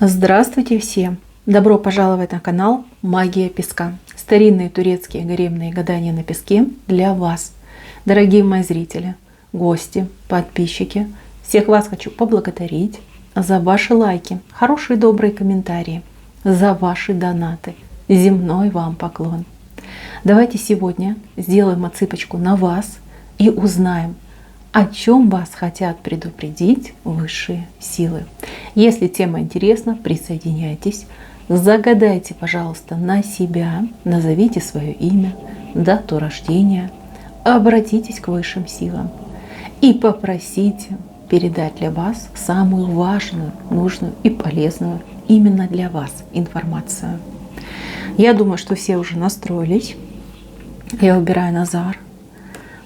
Здравствуйте всем! Добро пожаловать на канал Магия Песка. Старинные турецкие гаремные гадания на песке для вас. Дорогие мои зрители, гости, подписчики, всех вас хочу поблагодарить за ваши лайки, хорошие добрые комментарии, за ваши донаты. Земной вам поклон. Давайте сегодня сделаем отсыпочку на вас и узнаем, о чем вас хотят предупредить высшие силы. Если тема интересна, присоединяйтесь, загадайте, пожалуйста, на себя, назовите свое имя, дату рождения, обратитесь к высшим силам и попросите передать для вас самую важную, нужную и полезную именно для вас информацию. Я думаю, что все уже настроились. Я убираю Назар.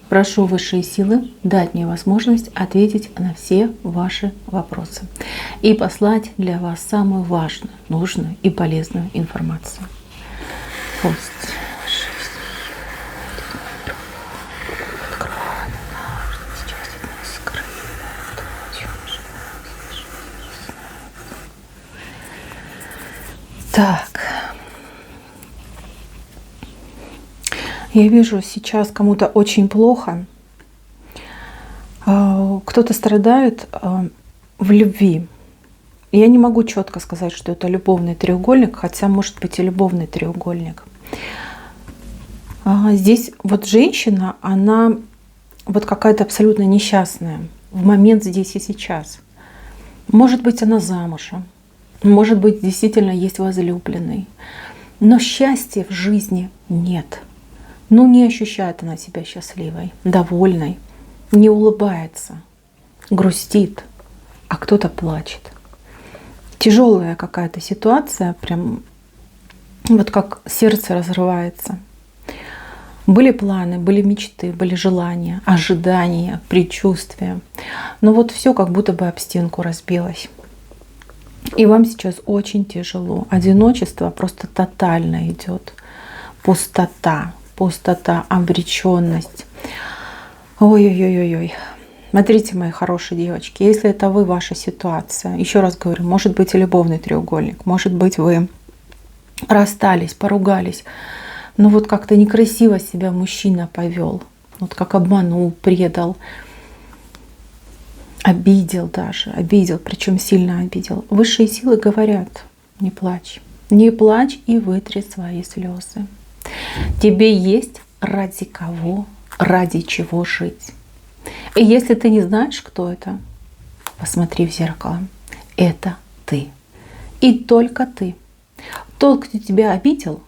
Прошу высшие силы дать мне возможность ответить на все ваши вопросы и послать для вас самую важную, нужную и полезную информацию. Пусть высшие силы откроют нас, сейчас от нас скрыто. Так. Я вижу, сейчас кому-то очень плохо. Кто-то страдает в любви. Я не могу четко сказать, что это любовный треугольник, хотя может быть и любовный треугольник. Здесь вот женщина, она вот какая-то абсолютно несчастная в момент здесь и сейчас. Может быть, она замужем, может быть, действительно есть возлюбленный, но счастья в жизни нет. Ну, не ощущает она себя счастливой, довольной, не улыбается, грустит, а кто-то плачет. Тяжелая какая-то ситуация, прям вот как сердце разрывается. Были планы, были мечты, были желания, ожидания, предчувствия. Но вот все как будто бы об стенку разбилось. И вам сейчас очень тяжело. Одиночество просто тотально идет. Пустота, обреченность. Ой-ой-ой-ой. Смотрите, мои хорошие девочки, если это вы, ваша ситуация, еще раз говорю, может быть и любовный треугольник, может быть вы расстались, поругались, но вот как-то некрасиво себя мужчина повел, вот как обманул, предал, обидел, причем сильно обидел. Высшие силы говорят: не плачь и вытри свои слезы. Тебе есть ради кого, ради чего жить. И если ты не знаешь, кто это, посмотри в зеркало. Это ты. И только ты. Тот, кто тебя обидел,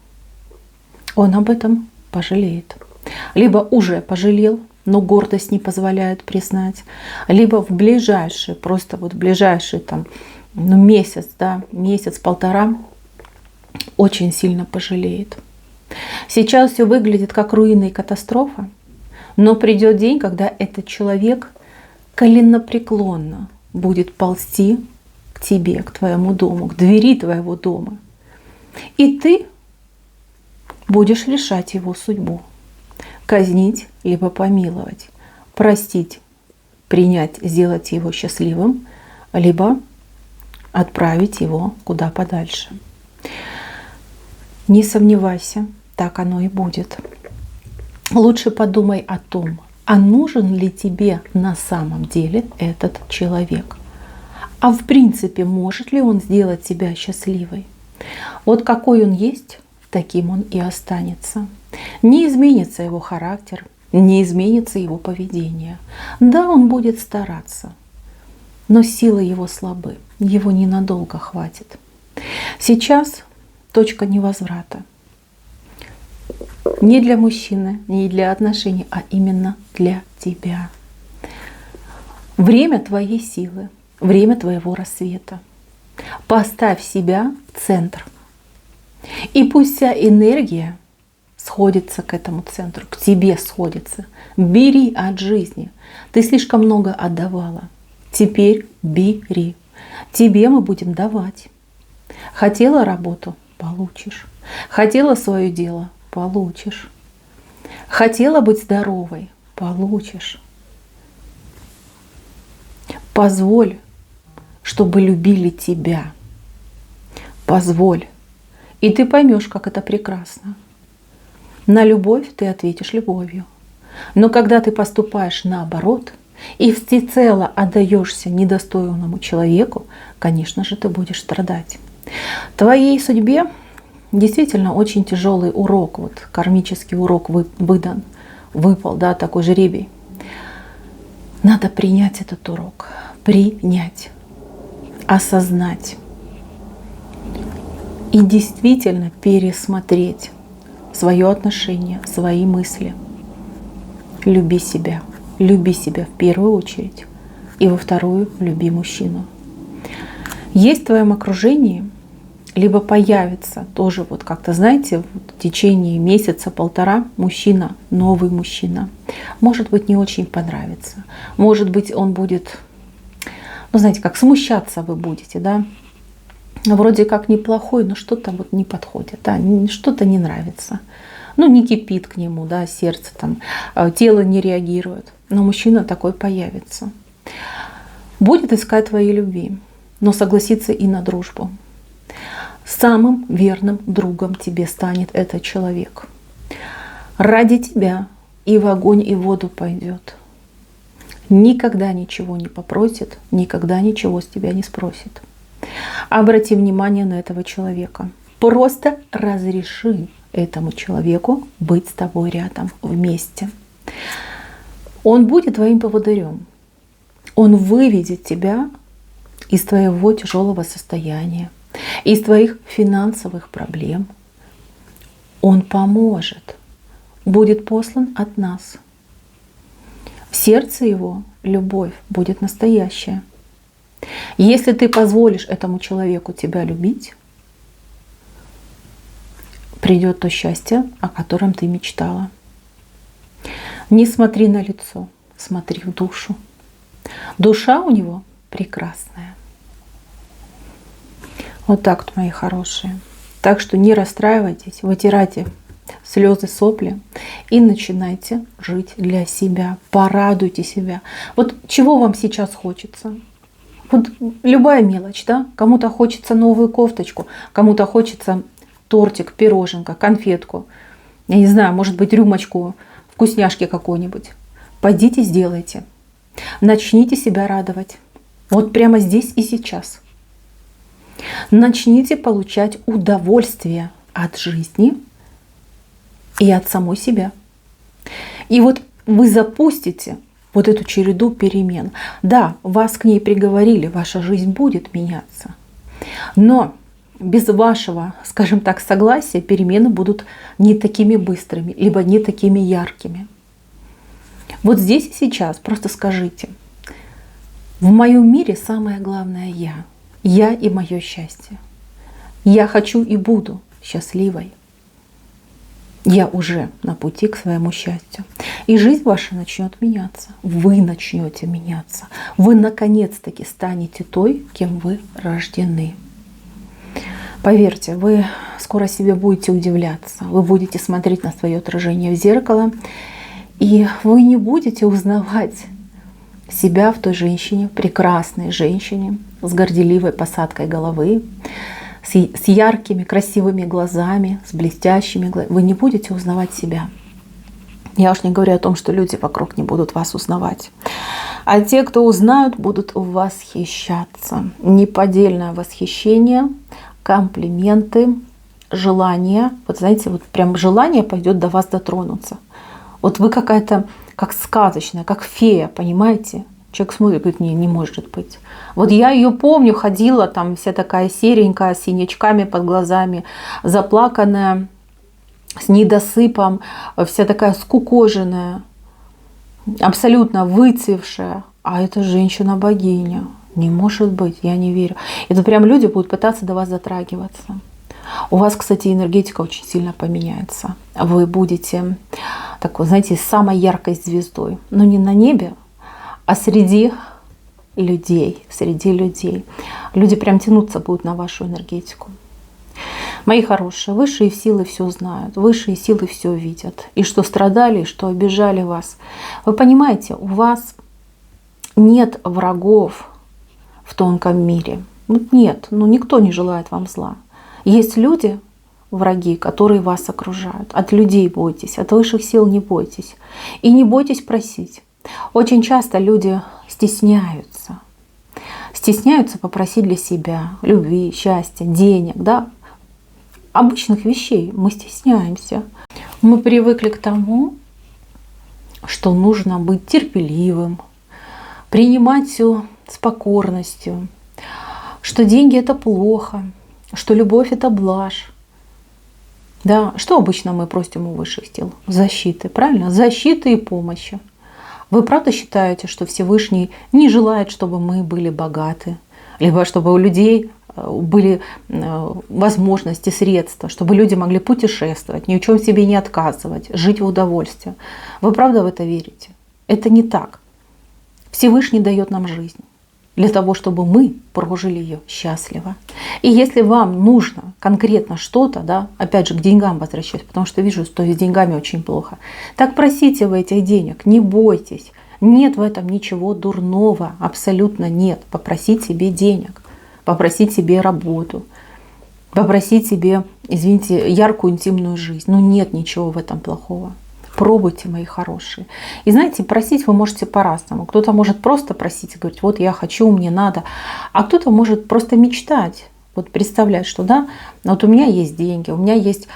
он об этом пожалеет. Либо уже пожалел, но гордость не позволяет признать. Либо в ближайший, просто вот в ближайший там, месяц, месяц-полтора очень сильно пожалеет. Сейчас все выглядит как руина и катастрофа, но придет день, когда этот человек коленопреклонно будет ползти к тебе, к твоему дому, к двери твоего дома. И ты будешь решать его судьбу. Казнить, либо помиловать, простить, принять, сделать его счастливым, либо отправить его куда подальше. Не сомневайся, так оно и будет. Лучше подумай о том, а нужен ли тебе на самом деле этот человек. А в принципе, может ли он сделать тебя счастливой? Вот какой он есть, таким он и останется. Не изменится его характер, не изменится его поведение. Да, он будет стараться, но силы его слабы, его ненадолго хватит. Сейчас точка невозврата. Не для мужчины, не для отношений, а именно для тебя. Время твоей силы, время твоего рассвета. Поставь себя в центр. И пусть вся энергия сходится к этому центру, к тебе сходится. Бери от жизни. Ты слишком много отдавала. Теперь бери. Тебе мы будем давать. Хотела работу — получишь. Хотела свое дело — получишь. Хотела быть здоровой — получишь. Позволь, чтобы любили тебя. Позволь. И ты поймешь, как это прекрасно. На любовь ты ответишь любовью. Но когда ты поступаешь наоборот и всецело отдаешься недостойному человеку, конечно же, ты будешь страдать. Твоей судьбе действительно очень тяжелый урок, вот кармический урок выпал, да, такой жребий. Надо принять этот урок, принять, осознать и действительно пересмотреть свое отношение, свои мысли. Люби себя в первую очередь, и во вторую люби мужчину. Есть в твоем окружении, либо появится тоже вот как-то, знаете, в течение месяца-полтора мужчина, новый мужчина. Может быть, не очень понравится. Может быть, он будет, ну знаете, как смущаться вы будете, да? Вроде как неплохой, но что-то вот не подходит, да? Что-то не нравится. Ну, не кипит к нему, да, сердце там, тело не реагирует. Но мужчина такой появится. Будет искать твоей любви, но согласится и на дружбу. Самым верным другом тебе станет этот человек. Ради тебя и в огонь, и в воду пойдет. Никогда ничего не попросит, никогда ничего с тебя не спросит. Обрати внимание на этого человека. Просто разреши этому человеку быть с тобой рядом, вместе. Он будет твоим поводырем. Он выведет тебя из твоего тяжелого состояния, из твоих финансовых проблем. Он поможет, будет послан от нас. В сердце его любовь будет настоящая. Если ты позволишь этому человеку тебя любить, придет то счастье, о котором ты мечтала. Не смотри на лицо, смотри в душу. Душа у него прекрасная. Вот так вот, мои хорошие. Так что не расстраивайтесь, вытирайте слезы, сопли и начинайте жить для себя. Порадуйте себя. Вот чего вам сейчас хочется? Вот любая мелочь, да? Кому-то хочется новую кофточку, кому-то хочется тортик, пироженка, конфетку. Я не знаю, может быть, рюмочку вкусняшки какой-нибудь. Пойдите, сделайте. Начните себя радовать. Вот прямо здесь и сейчас. Начните получать удовольствие от жизни и от самой себя. И вот вы запустите вот эту череду перемен. Да, вас к ней приговорили, ваша жизнь будет меняться. Но без вашего, скажем так, согласия перемены будут не такими быстрыми, либо не такими яркими. Вот здесь и сейчас просто скажите: в моем мире самое главное я. Я и мое счастье. Я хочу и буду счастливой. Я уже на пути к своему счастью. И жизнь ваша начнет меняться. Вы начнете меняться. Вы наконец-таки станете той, кем вы рождены. Поверьте, вы скоро себе будете удивляться. Вы будете смотреть на свое отражение в зеркало, и вы не будете узнавать себя в той женщине, прекрасной женщине, с горделивой посадкой головы, с яркими, красивыми глазами, с блестящими глазами. Вы не будете узнавать себя. Я уж не говорю о том, что люди вокруг не будут вас узнавать. А те, кто узнают, будут восхищаться. Неподдельное восхищение, комплименты, желание. Вот знаете, вот прям желание пойдет до вас дотронуться. Вот вы какая-то, как сказочная, как фея, понимаете? Человек смотрит, говорит: не может быть. Вот я ее помню, ходила там вся такая серенькая, с синячками под глазами, заплаканная, с недосыпом, вся такая скукоженная, абсолютно выцвевшая. А эта женщина-богиня. Не может быть, я не верю. Это прям люди будут пытаться до вас затрагиваться. У вас, кстати, энергетика очень сильно поменяется. Вы будете такой, знаете, самой яркой звездой. Но не на небе, а среди людей. Среди людей. Люди прям тянуться будут на вашу энергетику. Мои хорошие, высшие силы все знают, высшие силы все видят. И что страдали, и что обижали вас. Вы понимаете, у вас нет врагов в тонком мире. Нет, никто не желает вам зла. Есть люди, враги, которые вас окружают. От людей бойтесь, от высших сил не бойтесь. И не бойтесь просить. Очень часто люди стесняются. Стесняются попросить для себя любви, счастья, денег, да? Обычных вещей. Мы стесняемся. Мы привыкли к тому, что нужно быть терпеливым, принимать все с покорностью, что деньги — это плохо, что любовь — это блажь. Да, что обычно мы просим у высших сил? Защиты, правильно? Защиты и помощи. Вы правда считаете, что Всевышний не желает, чтобы мы были богаты, либо чтобы у людей были возможности, средства, чтобы люди могли путешествовать, ни в чем себе не отказывать, жить в удовольствии? Вы правда в это верите? Это не так. Всевышний дает нам жизнь для того, чтобы мы прожили ее счастливо. И если вам нужно конкретно что-то, да, опять же к деньгам возвращаюсь, потому что вижу, что с деньгами очень плохо, так просите вы этих денег, не бойтесь. Нет в этом ничего дурного, абсолютно нет. Попросить себе денег, попросить себе работу, попросить себе, извините, яркую интимную жизнь. Ну нет ничего в этом плохого. Пробуйте, мои хорошие. И знаете, просить вы можете по-разному. Кто-то может просто просить и говорить: вот я хочу, мне надо. А кто-то может просто мечтать. Вот представлять, что да, вот у меня есть деньги, у меня есть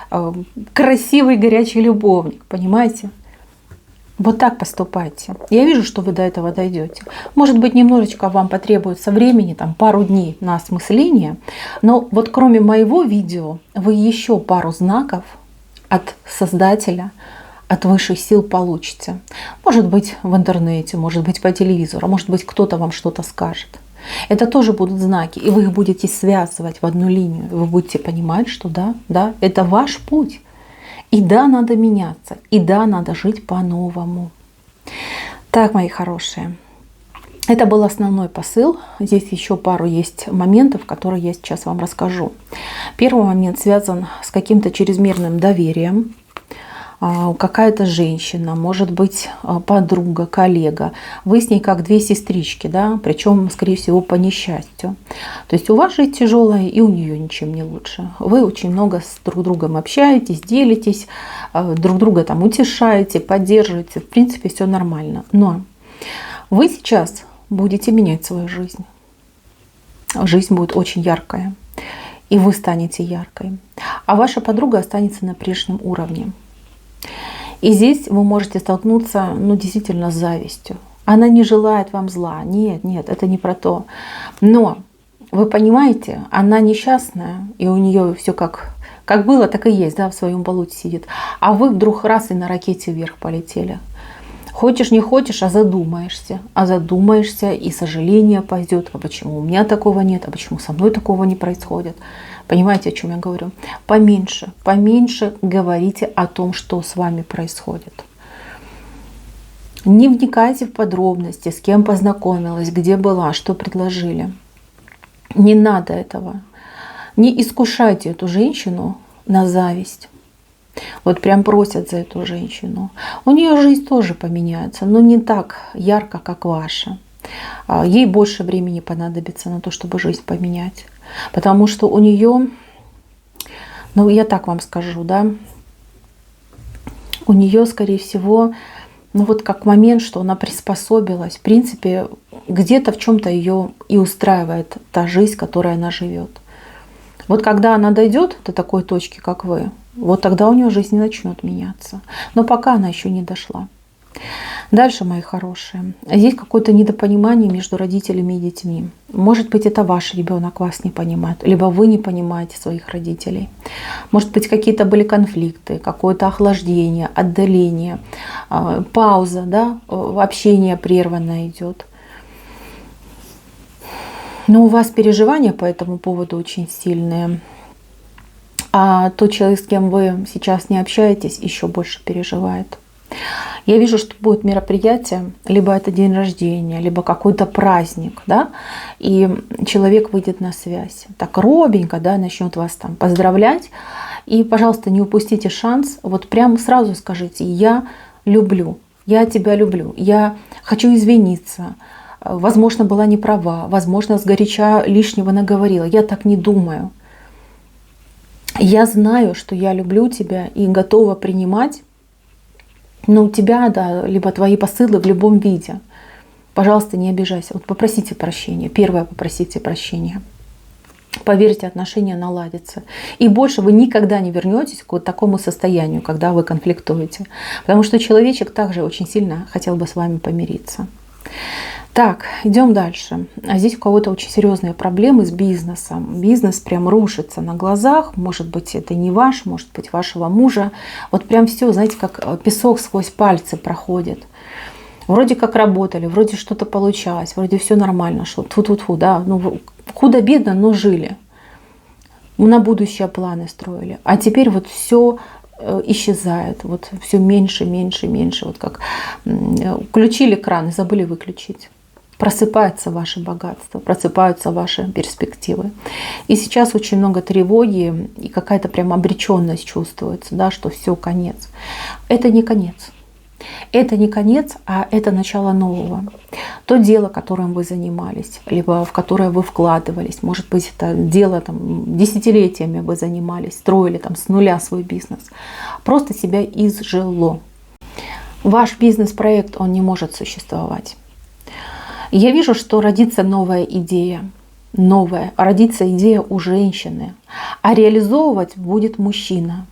красивый горячий любовник. Понимаете? Вот так поступайте. Я вижу, что вы до этого дойдете. Может быть, немножечко вам потребуется времени, там пару дней на осмысление. Но вот кроме моего видео, вы еще пару знаков от Создателя, от высших сил получите. Может быть, в интернете, может быть, по телевизору, может быть, кто-то вам что-то скажет. Это тоже будут знаки, и вы их будете связывать в одну линию. Вы будете понимать, что да, это ваш путь. И да, надо меняться, и да, надо жить по-новому. Так, мои хорошие, это был основной посыл. Здесь еще пару есть моментов, которые я сейчас вам расскажу. Первый момент связан с каким-то чрезмерным доверием. Какая-то женщина, может быть, подруга, коллега. Вы с ней как две сестрички, да, причем, скорее всего, по несчастью. То есть у вас жизнь тяжелая, и у нее ничем не лучше. Вы очень много с друг другом общаетесь, делитесь, друг друга там утешаете, поддерживаете. В принципе, все нормально. Но вы сейчас будете менять свою жизнь. Жизнь будет очень яркая, и вы станете яркой. А ваша подруга останется на прежнем уровне. И здесь вы можете столкнуться, ну, действительно, с завистью. Она не желает вам зла. Нет, это не про то. Но вы понимаете, она несчастная, и у нее все как было, так и есть, да, в своем болоте сидит. А вы вдруг раз и на ракете вверх полетели. Хочешь, не хочешь, а задумаешься, и сожаление пойдет. А почему у меня такого нет? А почему со мной такого не происходит? Понимаете, о чем я говорю? Поменьше говорите о том, что с вами происходит. Не вникайте в подробности, с кем познакомилась, где была, что предложили. Не надо этого. Не искушайте эту женщину на зависть. Вот прям просят за эту женщину. У нее жизнь тоже поменяется, но не так ярко, как ваша. Ей больше времени понадобится на то, чтобы жизнь поменять. Потому что у нее, ну я так вам скажу, да, у нее, скорее всего, ну вот как момент, что она приспособилась. В принципе, где-то в чем-то ее и устраивает та жизнь, которой она живет. Вот когда она дойдет до такой точки, как вы, вот тогда у нее жизнь начнет меняться. Но пока она еще не дошла. Дальше, мои хорошие, здесь какое-то недопонимание между родителями и детьми. Может быть, это ваш ребенок вас не понимает, либо вы не понимаете своих родителей. Может быть, какие-то были конфликты, какое-то охлаждение, отдаление, пауза, да, общение прерванное идет. Но у вас переживания по этому поводу очень сильные. А тот человек, с кем вы сейчас не общаетесь, еще больше переживает. Я вижу, что будет мероприятие, либо это день рождения, либо какой-то праздник, да, и человек выйдет на связь. Так робенько, да, начнет вас там поздравлять. И, пожалуйста, не упустите шанс, вот прямо сразу скажите: я люблю, я тебя люблю, я хочу извиниться. Возможно, была не права, возможно, сгоряча лишнего наговорила. Я так не думаю. Я знаю, что я люблю тебя и готова принимать, но у тебя, да, либо твои посылы в любом виде. Пожалуйста, не обижайся. Вот попросите прощения. Первое, попросите прощения. Поверьте, отношения наладятся. И больше вы никогда не вернетесь к вот такому состоянию, когда вы конфликтуете. Потому что человечек также очень сильно хотел бы с вами помириться. Так, идем дальше. А здесь у кого-то очень серьезные проблемы с бизнесом. Бизнес прям рушится на глазах. Может быть, это не ваш, может быть, вашего мужа. Вот прям все, знаете, как песок сквозь пальцы проходит. Вроде как работали, вроде что-то получалось, вроде все нормально шло. Тьфу-тьфу-тьфу, да, ну худо-бедно, но жили. На будущее планы строили. А теперь вот все исчезает, вот все меньше, меньше, меньше. Вот как включили кран и забыли выключить. Просыпается ваше богатство, просыпаются ваши перспективы. И сейчас очень много тревоги и какая-то прям обреченность чувствуется, да, что все, конец. Это не конец. Это не конец, а это начало нового. То дело, которым вы занимались, либо в которое вы вкладывались, может быть, это дело там, десятилетиями вы занимались, строили там, с нуля свой бизнес, просто себя изжило. Ваш бизнес-проект, он не может существовать. Я вижу, что родится новая идея. Новая. Родится идея у женщины. А реализовывать будет мужчина.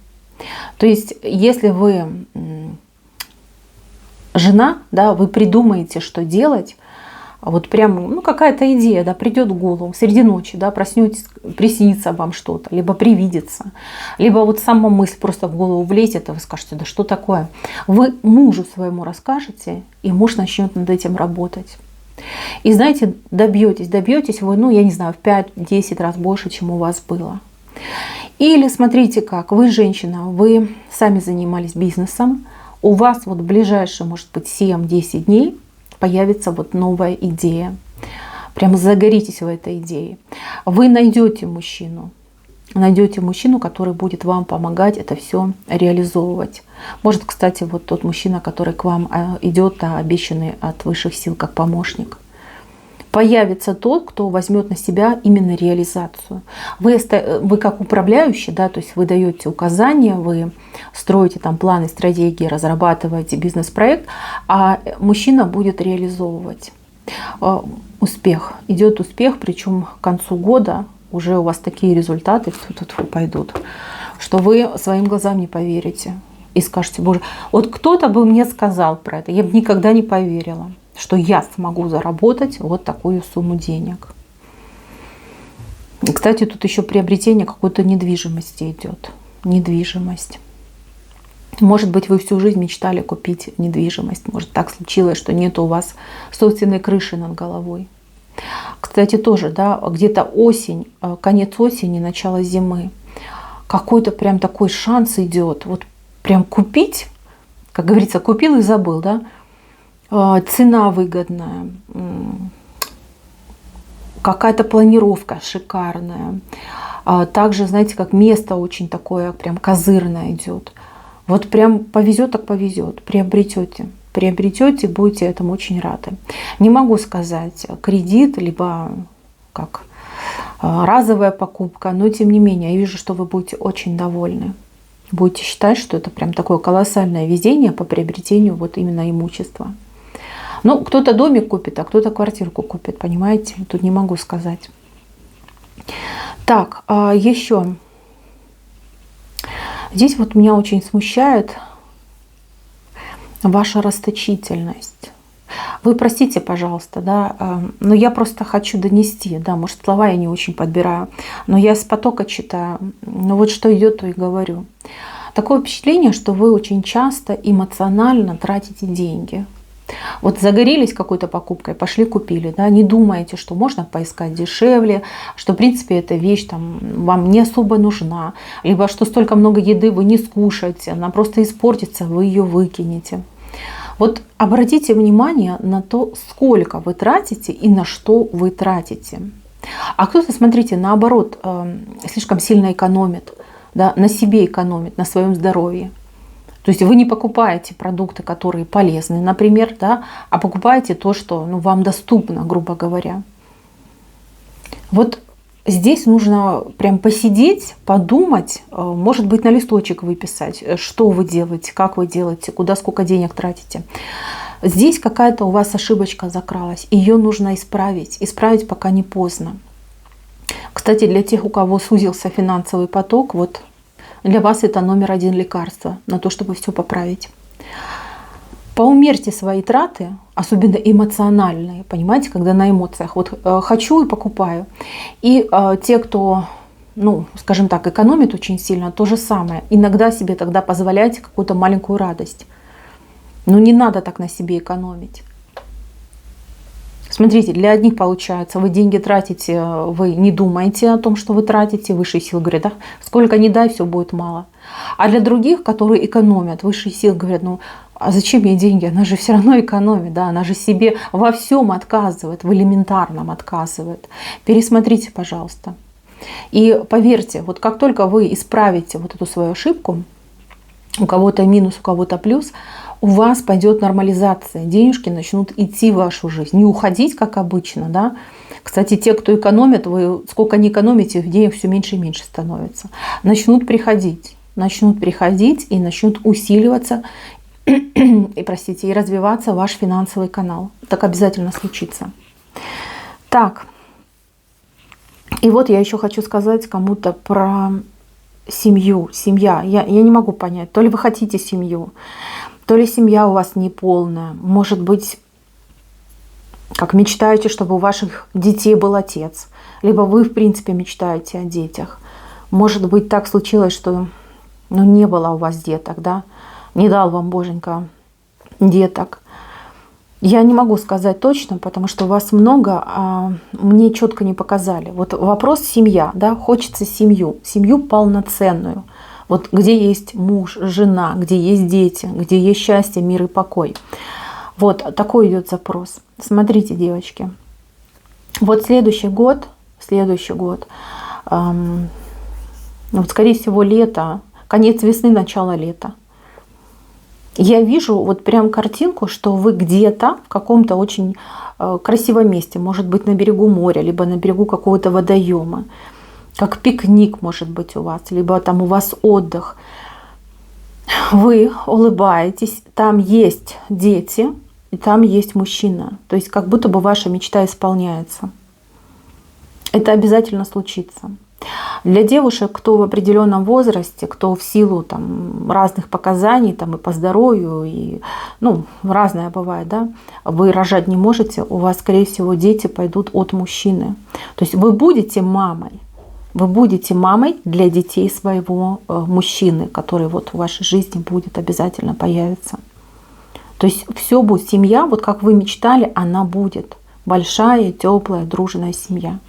То есть, если вы жена, да, вы придумаете, что делать, вот прям, ну, какая-то идея, да, придет в голову среди ночи, да, проснетесь, приснится вам что-то, либо привидится, либо вот сама мысль просто в голову влезет, и вы скажете, да что такое? Вы мужу своему расскажете, и муж начнет над этим работать. И знаете, добьетесь вы, ну, я не знаю, в 5-10 раз больше, чем у вас было. Или смотрите как, вы женщина, вы сами занимались бизнесом, у вас вот в ближайшие, может быть, 7-10 дней появится вот новая идея. Прямо загоритесь в этой идее. Вы найдете мужчину, который будет вам помогать это все реализовывать. Может, кстати, вот тот мужчина, который к вам идет, обещанный от высших сил как помощник. Появится тот, кто возьмет на себя именно реализацию. Вы как управляющий, да, то есть вы даете указания, вы строите там планы, стратегии, разрабатываете бизнес-проект, а мужчина будет реализовывать. Успех. Идет успех, причем к концу года уже у вас такие результаты пойдут, что вы своим глазам не поверите. И скажете, боже, вот кто-то бы мне сказал про это, я бы никогда не поверила, что я смогу заработать вот такую сумму денег. Кстати, тут еще приобретение какой-то недвижимости идет. Недвижимость. Может быть, вы всю жизнь мечтали купить недвижимость. Может, так случилось, что нет у вас собственной крыши над головой. Кстати, тоже, да, где-то осень, конец осени, начало зимы. Какой-то прям такой шанс идет. Вот прям купить, как говорится, купил и забыл, да. Цена выгодная, какая-то планировка шикарная. Также, знаете, как место очень такое прям козырное идет. Вот прям повезет, так повезет. Приобретете, будете этому очень рады. Не могу сказать кредит, либо как разовая покупка, но тем не менее, я вижу, что вы будете очень довольны. Будете считать, что это прям такое колоссальное везение по приобретению вот именно имущества. Ну, кто-то домик купит, а кто-то квартирку купит, понимаете? Тут не могу сказать. Так, еще. Здесь вот меня очень смущает ваша расточительность. Вы простите, пожалуйста, да, но я просто хочу донести, да, может, слова я не очень подбираю, но я с потока читаю, но вот что идет, то и говорю. Такое впечатление, что вы очень часто эмоционально тратите деньги. Вот загорелись какой-то покупкой, пошли купили, да, не думаете, что можно поискать дешевле, что в принципе эта вещь там вам не особо нужна, либо что столько много еды вы не скушаете, она просто испортится, вы ее выкинете. Вот обратите внимание на то, сколько вы тратите и на что вы тратите. А кто-то, смотрите, наоборот, слишком сильно экономит, да, на себе экономит, на своем здоровье. То есть вы не покупаете продукты, которые полезны, например, да, а покупаете то, что вам доступно, грубо говоря. Вот здесь нужно прям посидеть, подумать, может быть, на листочек выписать, что вы делаете, как вы делаете, куда сколько денег тратите. Здесь какая-то у вас ошибочка закралась, ее нужно исправить, пока не поздно. Кстати, для тех, у кого сузился финансовый поток, вот для вас это номер один лекарство на то, чтобы все поправить. Поумерьте свои траты, особенно эмоциональные, понимаете, когда на эмоциях. Вот хочу и покупаю. И те, кто, ну, скажем так, экономит очень сильно, то же самое. Иногда себе тогда позволяйте какую-то маленькую радость. Но не надо так на себе экономить. Смотрите, для одних получается, вы деньги тратите, вы не думаете о том, что вы тратите, высшие силы говорят, да, сколько ни дай, все будет мало. А для других, которые экономят, высшие силы говорят, ну, а зачем ей деньги? Она же все равно экономит, да, она же себе во всем отказывает, в элементарном отказывает. Пересмотрите, пожалуйста. И поверьте, вот как только вы исправите вот эту свою ошибку, у кого-то минус, у кого-то плюс, у вас пойдет нормализация, денежки начнут идти в вашу жизнь, не уходить, как обычно, да. Кстати, те, кто экономит, вы сколько не экономите, денег все меньше и меньше становится. Начнут приходить и начнут усиливаться и развиваться ваш финансовый канал. Так обязательно случится. Так, и вот я еще хочу сказать кому-то про семью. Семья. Я не могу понять, то ли вы хотите семью, то ли семья у вас неполная. Может быть, как мечтаете, чтобы у ваших детей был отец. Либо вы, в принципе, мечтаете о детях. Может быть, так случилось, что не было у вас деток, да? Не дал вам Боженька деток. Я не могу сказать точно, потому что у вас много, а мне четко не показали. Вот вопрос семья, да, хочется семью полноценную. Вот где есть муж, жена, где есть дети, где есть счастье, мир и покой. Вот такой идет запрос. Смотрите, девочки, вот следующий год, вот, скорее всего, лето, конец весны, начало лета. Я вижу вот прям картинку, что вы где-то в каком-то очень красивом месте, может быть, на берегу моря, либо на берегу какого-то водоема, как пикник, может быть, у вас, либо там у вас отдых. Вы улыбаетесь, там есть дети, и там есть мужчина. То есть как будто бы ваша мечта исполняется. Это обязательно случится. Для девушек, кто в определенном возрасте, кто в силу там разных показаний, там и по здоровью, и разное бывает, да, вы рожать не можете, у вас, скорее всего, дети пойдут от мужчины. То есть вы будете мамой для детей своего мужчины, который вот в вашей жизни будет, обязательно появиться. То есть все будет, семья, вот как вы мечтали, она будет. Большая, теплая, дружная семья.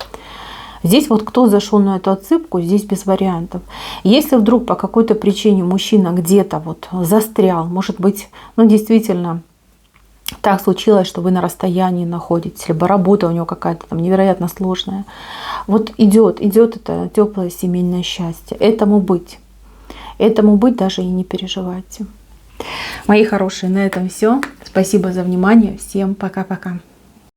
Здесь вот кто зашел на эту отсыпку, здесь без вариантов. Если вдруг по какой-то причине мужчина где-то вот застрял, может быть, действительно так случилось, что вы на расстоянии находитесь, либо работа у него какая-то там невероятно сложная. Вот идет это теплое семейное счастье. Этому быть, даже и не переживайте. Мои хорошие, на этом все. Спасибо за внимание. Всем пока-пока.